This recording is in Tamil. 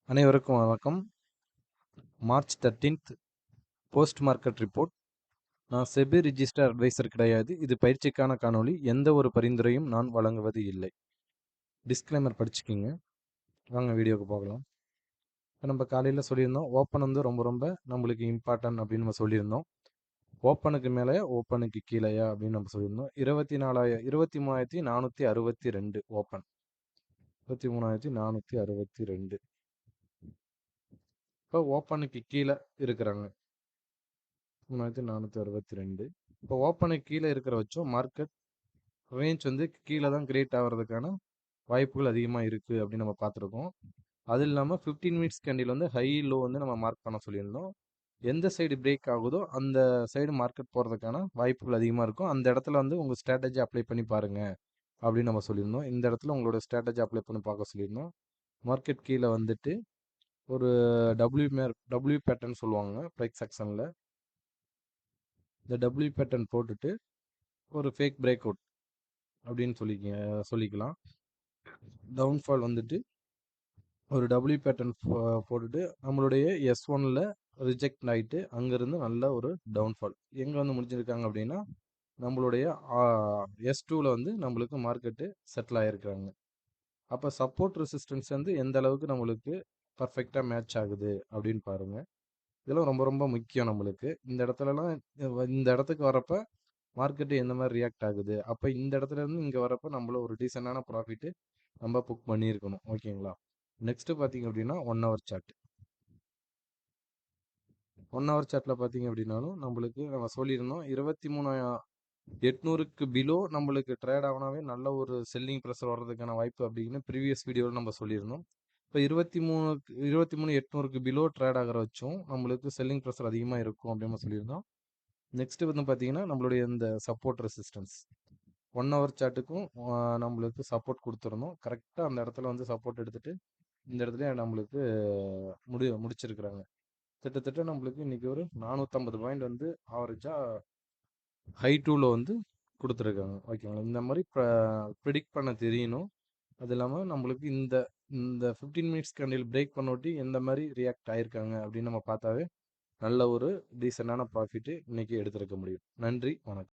அனைவருக்கும் வணக்கம். March 13th post market report. நான் செபி ரிஜிஸ்டர் அட்வைசர் கிடையாது. இது பயிற்சிக்கான காணொளி. எந்த ஒரு பரிந்துரையும் நான் வழங்குவது இல்லை. டிஸ்க்ளைமர் படிச்சுக்கிங்க. வாங்க வீடியோக்கு போகலாம். இப்போ நம்ம காலையில் சொல்லியிருந்தோம், ஓப்பன் வந்து ரொம்ப ரொம்ப நம்மளுக்கு இம்பார்ட்டன்ட் அப்படின்னு நம்ம சொல்லியிருந்தோம். ஓப்பனுக்கு மேலே ஓப்பனுக்கு கீழேயா அப்படின்னு நம்ம சொல்லியிருந்தோம். 23,462 ஓப்பன். 23,462. இப்போ ஓப்பனுக்கு கீழே இருக்கிறாங்க 3462. இப்போ ஓப்பனுக்கு கீழே இருக்கிற வச்சும் மார்க்கெட் ரேஞ்ச் வந்து கீழே தான் கிரியேட் ஆகிறதுக்கான வாய்ப்புகள் அதிகமாக இருக்குது அப்படின்னு நம்ம பார்த்துருக்கோம். அது இல்லாமல் 15 மினிட்ஸ் கேண்டில் வந்து ஹை லோ வந்து நம்ம மார்க் பண்ண சொல்லியிருந்தோம். எந்த சைடு பிரேக் ஆகுதோ அந்த சைடு மார்க்கெட் போகிறதுக்கான வாய்ப்புகள் அதிகமாக இருக்கும். அந்த இடத்துல வந்து உங்கள் ஸ்ட்ராட்டஜி அப்ளை பண்ணி பாருங்கள் அப்படின்னு நம்ம சொல்லியிருந்தோம். இந்த இடத்துல உங்களோட ஸ்ட்ராட்டஜி அப்ளை பண்ணி பார்க்க சொல்லியிருந்தோம். மார்க்கெட் கீழே வந்துட்டு ஒரு டபிள்யூ பேட்டர்ன் சொல்லுவாங்க ப்ரைஸ் செக்ஷனில். இந்த டபிள்யூ பேட்டர்ன் போட்டுட்டு ஒரு ஃபேக் பிரேக் அவுட் அப்படின்னு சொல்லிக்கலாம். டவுன்ஃபால் வந்துட்டு ஒரு டபிள்யூ பேட்டர்ன் போட்டுட்டு நம்மளுடைய S1ல் ரிஜெக்ட் ஆகிட்டு அங்கேருந்து நல்ல ஒரு டவுன்ஃபால் எங்கே வந்து முடிஞ்சிருக்காங்க அப்படின்னா நம்மளுடைய S2ல் வந்து நம்மளுக்கு மார்க்கெட்டு செட்டில் ஆகிருக்கிறாங்க. அப்போ சப்போர்ட் ரெசிஸ்டன்ஸ் வந்து எந்த அளவுக்கு நம்மளுக்கு பர்ஃபெக்டாக மேட்ச் ஆகுது அப்படின்னு பாருங்கள். இதெல்லாம் ரொம்ப ரொம்ப முக்கியம் நம்மளுக்கு. இந்த இடத்துலலாம் இந்த இடத்துக்கு வரப்போ மார்க்கெட்டு எந்த மாதிரி ரியாக்ட் ஆகுது, அப்போ இந்த இடத்துல இருந்து இங்கே வரப்போ நம்மள ஒரு டீசெண்டான ப்ராஃபிட்டு நம்ம புக் பண்ணியிருக்கணும். ஓகேங்களா? நெக்ஸ்ட்டு பார்த்தீங்க அப்படின்னா 1 ஹவர் சார்ட். 1 ஹவர் சார்ட்டில் பார்த்தீங்க அப்படின்னாலும் நம்மளுக்கு நம்ம சொல்லியிருந்தோம் 23,800க்கு பிலோ நம்மளுக்கு ட்ரேட் ஆகினாவே நல்ல ஒரு செல்லிங் ப்ரெஷர் வர்றதுக்கான வாய்ப்பு அப்படின்னு ப்ரீவியஸ் வீடியோவில் நம்ம சொல்லியிருந்தோம். இப்போ 23,800க்கு பிலோ ட்ரேட் ஆகிற வச்சும் நம்மளுக்கு செல்லிங் ப்ரெஷர் அதிகமாக இருக்கும் அப்படின்னு சொல்லியிருந்தோம். நெக்ஸ்ட்டு வந்து பார்த்தீங்கன்னா நம்மளுடைய இந்த சப்போர்ட் ரெசிஸ்டன்ஸ் 1 ஹவர் சார்ட்டுக்கும் நம்மளுக்கு சப்போர்ட் கொடுத்துருந்தோம். கரெக்டாக அந்த இடத்துல வந்து சப்போர்ட் எடுத்துகிட்டு இந்த இடத்துல நம்மளுக்கு முடிச்சிருக்கிறாங்க. கிட்டத்தட்ட நம்மளுக்கு இன்றைக்கி ஒரு 450 பாயிண்ட் வந்து ஆவரேஜாக ஹை டூவில் வந்து கொடுத்துருக்காங்க. ஓகேங்களா? இந்த மாதிரி ப்ரிடிக்ட் பண்ண தெரியணும். அது இல்லாமல் நம்மளுக்கு இந்த இந்த 15 மினிட்ஸ் கேண்டில் பிரேக் பண்ணோட்டி எந்த மாதிரி ரியாக்ட் ஆகிருக்காங்க அப்படின்னு நம்ம பார்த்தாவே நல்ல ஒரு டீசெண்டான ப்ராஃபிட்டு இன்றைக்கி எடுத்துருக்க முடியும். நன்றி, வணக்கம்.